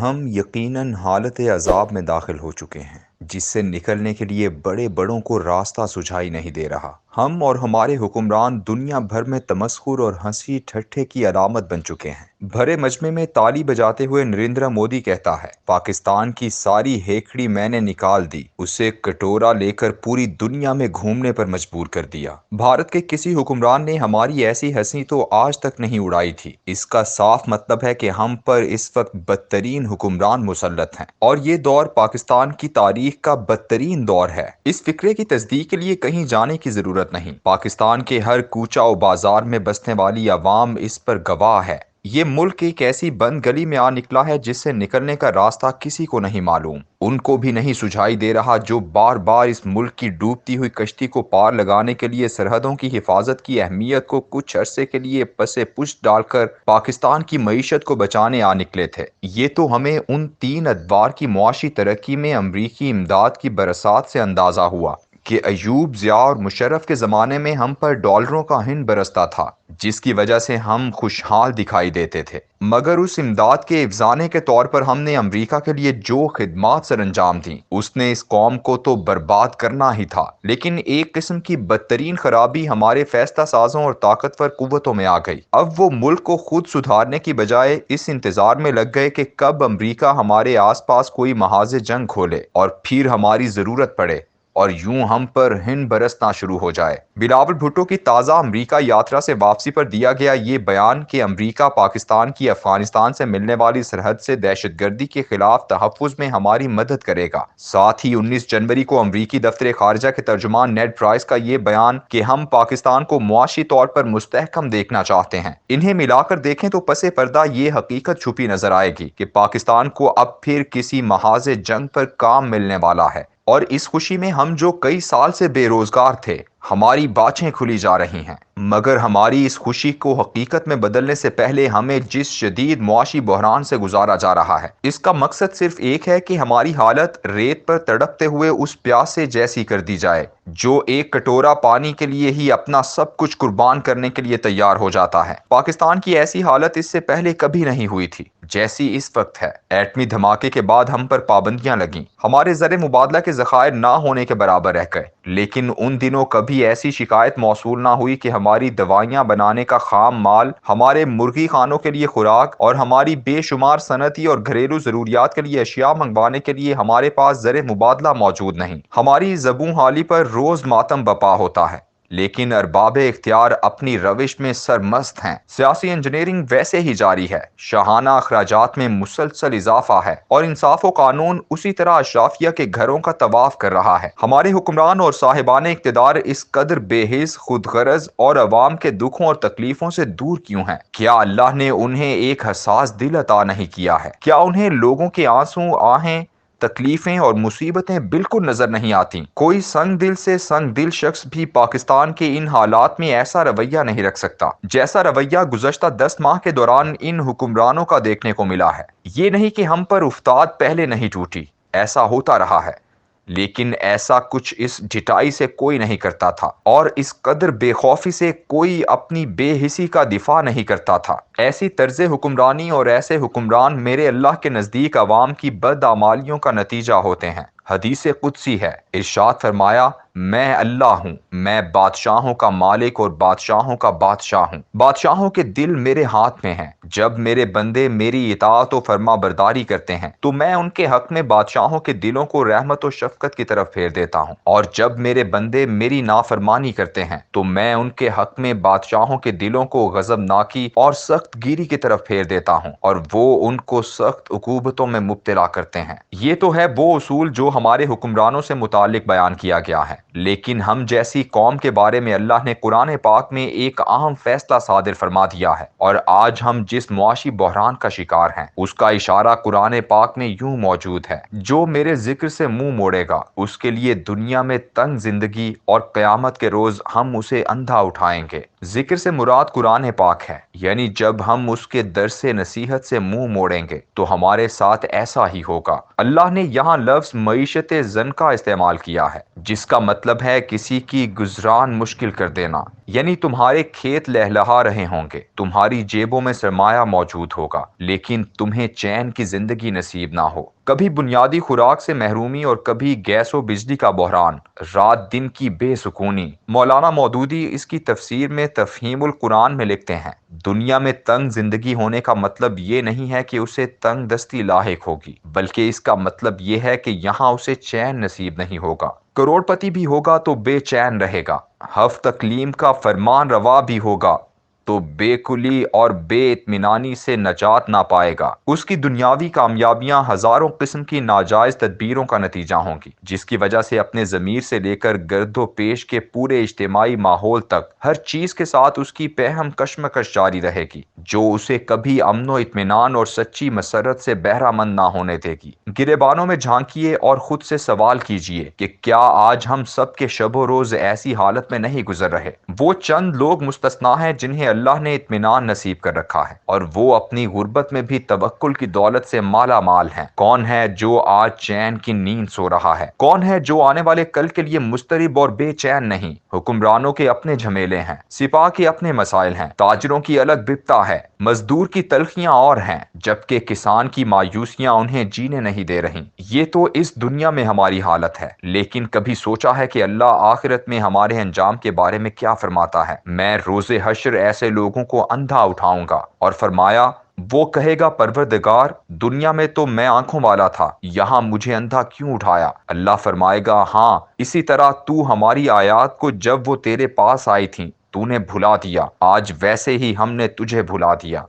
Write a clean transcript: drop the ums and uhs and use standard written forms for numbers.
ہم یقیناً حالت عذاب میں داخل ہو چکے ہیں جس سے نکلنے کے لیے بڑے بڑوں کو راستہ سجھائی نہیں دے رہا۔ ہم اور ہمارے حکمران دنیا بھر میں تمسخر اور ہنسی ٹھٹھے کی علامت بن چکے ہیں۔ بھرے مجمع میں تالی بجاتے ہوئے نریندر مودی کہتا ہے، پاکستان کی ساری ہیکڑی میں نے نکال دی، اسے کٹورا لے کر پوری دنیا میں گھومنے پر مجبور کر دیا۔ بھارت کے کسی حکمران نے ہماری ایسی ہنسی تو آج تک نہیں اڑائی تھی۔ اس کا صاف مطلب ہے کہ ہم پر اس وقت بدترین حکمران مسلط ہیں، اور یہ دور پاکستان کی تاریخ کا بدترین دور ہے۔ اس فکرے کی تصدیق کے لیے کہیں جانے کی ضرورت نہیں۔ پاکستان کے ہر کوچہ و بازار میں بسنے والی عوام اس پر گواہ ہے۔ یہ ملک ایک ایسی بند گلی میں آ نکلا ہے جس سے نکلنے کا راستہ کسی کو نہیں معلوم۔ ان کو بھی نہیں سجھائی دے رہا جو بار بار اس ملک کی ڈوبتی ہوئی کشتی کو پار لگانے کے لیے سرحدوں کی حفاظت کی اہمیت کو کچھ عرصے کے لیے پسے پشت ڈال کر پاکستان کی معیشت کو بچانے آ نکلے تھے۔ یہ تو ہمیں ان 3 ادوار کی معاشی ترقی میں امریکی امداد کی برسات سے اندازہ ہوا کہ ایوب، ضیاء اور مشرف کے زمانے میں ہم پر ڈالروں کا ہند برستا تھا، جس کی وجہ سے ہم خوشحال دکھائی دیتے تھے۔ مگر اس امداد کے افزانے کے طور پر ہم نے امریکہ کے لیے جو خدمات سر انجام دیں، اس نے اس قوم کو تو برباد کرنا ہی تھا۔ لیکن ایک قسم کی بدترین خرابی ہمارے فیصلہ سازوں اور طاقتور قوتوں میں آ گئی۔ اب وہ ملک کو خود سدھارنے کی بجائے اس انتظار میں لگ گئے کہ کب امریکہ ہمارے آس پاس کوئی محاذ جنگ کھولے اور پھر ہماری ضرورت پڑے اور یوں ہم پر ہند برسنا شروع ہو جائے۔ بلاول بھٹو کی تازہ امریکہ یاترا سے واپسی پر دیا گیا یہ بیان کہ امریکہ پاکستان کی افغانستان سے ملنے والی سرحد سے دہشت گردی کے خلاف تحفظ میں ہماری مدد کرے گا۔ ساتھ ہی 19 جنوری کو امریکی دفتر خارجہ کے ترجمان نیڈ پرائس کا یہ بیان کہ ہم پاکستان کو معاشی طور پر مستحکم دیکھنا چاہتے ہیں، انہیں ملا کر دیکھیں تو پس پردہ یہ حقیقت چھپی نظر آئے گی کہ پاکستان کو اب پھر کسی محاذ جنگ پر کام ملنے والا ہے، اور اس خوشی میں ہم جو کئی سال سے بے روزگار تھے، ہماری باچھیں کھلی جا رہی ہیں۔ مگر ہماری اس خوشی کو حقیقت میں بدلنے سے پہلے ہمیں جس شدید معاشی بحران سے گزارا جا رہا ہے، اس کا مقصد صرف ایک ہے کہ ہماری حالت ریت پر تڑپتے ہوئے اس پیاسے جیسی کر دی جائے جو ایک کٹورا پانی کے لیے ہی اپنا سب کچھ قربان کرنے کے لیے تیار ہو جاتا ہے۔ پاکستان کی ایسی حالت اس سے پہلے کبھی نہیں ہوئی تھی جیسی اس وقت ہے۔ ایٹمی دھماکے کے بعد ہم پر پابندیاں لگیں، ہمارے زر مبادلہ کے ذخائر نہ ہونے کے برابر رہ گئے، لیکن ان دنوں کبھی ایسی شکایت موصول نہ ہوئی کہ ہماری دوائیاں بنانے کا خام مال، ہمارے مرغی خانوں کے لیے خوراک اور ہماری بے شمار صنعتی اور گھریلو ضروریات کے لیے اشیاء منگوانے کے لیے ہمارے پاس زر مبادلہ موجود نہیں۔ ہماری زبوں حالی پر روز ماتم بپا ہوتا ہے، لیکن ارباب اختیار اپنی روش میں سرمست ہیں۔ سیاسی انجینئرنگ ویسے ہی جاری ہے، شاہانہ اخراجات میں مسلسل اضافہ ہے، اور انصاف و قانون اسی طرح اشرافیہ کے گھروں کا طواف کر رہا ہے۔ ہمارے حکمران اور صاحبان اقتدار اس قدر بے حس، خود غرض اور عوام کے دکھوں اور تکلیفوں سے دور کیوں ہیں؟ کیا اللہ نے انہیں ایک حساس دل عطا نہیں کیا ہے؟ کیا انہیں لوگوں کے آنسو، آہیں، تکلیفیں اور مصیبتیں بالکل نظر نہیں آتی؟ کوئی سنگ دل سے سنگ دل شخص بھی پاکستان کے ان حالات میں ایسا رویہ نہیں رکھ سکتا جیسا رویہ گزشتہ 10 ماہ کے دوران ان حکمرانوں کا دیکھنے کو ملا ہے۔ یہ نہیں کہ ہم پر افتاد پہلے نہیں ٹوٹی، ایسا ہوتا رہا ہے، لیکن ایسا کچھ اس ڈھٹائی سے کوئی نہیں کرتا تھا، اور اس قدر بے خوفی سے کوئی اپنی بے حسی کا دفاع نہیں کرتا تھا۔ ایسی طرز حکمرانی اور ایسے حکمران میرے اللہ کے نزدیک عوام کی بدعمالیوں کا نتیجہ ہوتے ہیں۔ حدیث قدسی ہے، ارشاد فرمایا، میں اللہ ہوں، میں بادشاہوں کا مالک اور بادشاہوں کا بادشاہ ہوں، بادشاہوں کے دل میرے ہاتھ میں ہیں۔ جب میرے بندے میری اطاعت و فرما برداری کرتے ہیں تو میں ان کے حق میں بادشاہوں کے دلوں کو رحمت و شفقت کی طرف پھیر دیتا ہوں، اور جب میرے بندے میری نافرمانی کرتے ہیں تو میں ان کے حق میں بادشاہوں کے دلوں کو غضبناکی اور سخت گیری کی طرف پھیر دیتا ہوں، اور وہ ان کو سخت عقوبتوں میں مبتلا کرتے ہیں۔ یہ تو ہے وہ اصول جو ہمارے حکمرانوں سے متعلق بیان کیا گیا ہے، لیکن ہم جیسی قوم کے بارے میں اللہ نے قرآن پاک میں ایک اہم فیصلہ صادر فرما دیا ہے، اور آج ہم جس معاشی بحران کا شکار ہیں اس کا اشارہ قرآن پاک میں یوں موجود ہے، جو میرے ذکر سے منہ موڑے گا اس کے لیے دنیا میں تنگ زندگی، اور قیامت کے روز ہم اسے اندھا اٹھائیں گے۔ ذکر سے مراد قرآن پاک ہے، یعنی جب ہم اس کے درس نصیحت سے منہ موڑیں گے تو ہمارے ساتھ ایسا ہی ہوگا۔ اللہ نے یہاں لفظ معیشت زن کا استعمال کیا ہے، جس کا مطلب ہے کسی کی گزران مشکل کر دینا۔ یعنی تمہارے کھیت لہلہا رہے ہوں گے، تمہاری جیبوں میں سرمایہ موجود ہوگا، لیکن تمہیں چین کی زندگی نصیب نہ ہو۔ کبھی بنیادی خوراک سے محرومی اور کبھی گیس و بجلی کا بحران، رات دن کی بے سکونی۔ مولانا مودودی اس کی تفسیر میں تفہیم القرآن میں لکھتے ہیں، دنیا میں تنگ زندگی ہونے کا مطلب یہ نہیں ہے کہ اسے تنگ دستی لاحق ہوگی، بلکہ اس کا مطلب یہ ہے کہ یہاں اسے چین نصیب نہیں ہوگا۔ کروڑ پتی بھی ہوگا تو بے چین رہے گا، ہفت اقلیم کا فرمان روا بھی ہوگا تو بے کلی اور بے اطمینانی سے نجات نہ پائے گا۔ اس کی دنیاوی کامیابیاں ہزاروں قسم کی ناجائز تدبیروں کا نتیجہ ہوں گی، جس کی وجہ سے اپنے ضمیر سے لے کر گرد و پیش کے پورے اجتماعی ماحول تک ہر چیز کے ساتھ اس کی پہم کشمکش جاری رہے گی، جو اسے کبھی امن و اطمینان اور سچی مسرت سے بہرہ مند نہ ہونے دے گی۔ گریبانوں میں جھانکیے اور خود سے سوال کیجئے کہ کیا آج ہم سب کے شب و روز ایسی حالت میں نہیں گزر رہے؟ وہ چند لوگ مستثنا ہیں جنہیں اللہ نے اطمینان نصیب کر رکھا ہے، اور وہ اپنی غربت میں بھی توکل کی دولت سے مالا مال ہیں۔ کون ہے جو آج چین کی نیند سو رہا ہے؟ کون ہے جو آنے والے کل کے لیے مضطرب اور بے چین نہیں؟ حکمرانوں کے اپنے جھمیلے ہیں، سپاہ کے اپنے مسائل ہیں، تاجروں کی الگ بپتا ہے، مزدور کی تلخیاں اور ہیں، جبکہ کسان کی مایوسیاں انہیں جینے نہیں دے رہی۔ یہ تو اس دنیا میں ہماری حالت ہے، لیکن کبھی سوچا ہے کہ اللہ آخرت میں ہمارے انجام کے بارے میں کیا فرماتا ہے؟ میں روز حشر ایسے لوگوں کو اندھا اٹھاؤں گا، اور فرمایا، وہ کہے گا پروردگار، دنیا میں تو میں آنکھوں والا تھا، یہاں مجھے اندھا کیوں اٹھایا؟ اللہ فرمائے گا، ہاں، اسی طرح تو ہماری آیات کو جب وہ تیرے پاس آئی تھیں تو نے بھلا دیا، آج ویسے ہی ہم نے تجھے بھلا دیا۔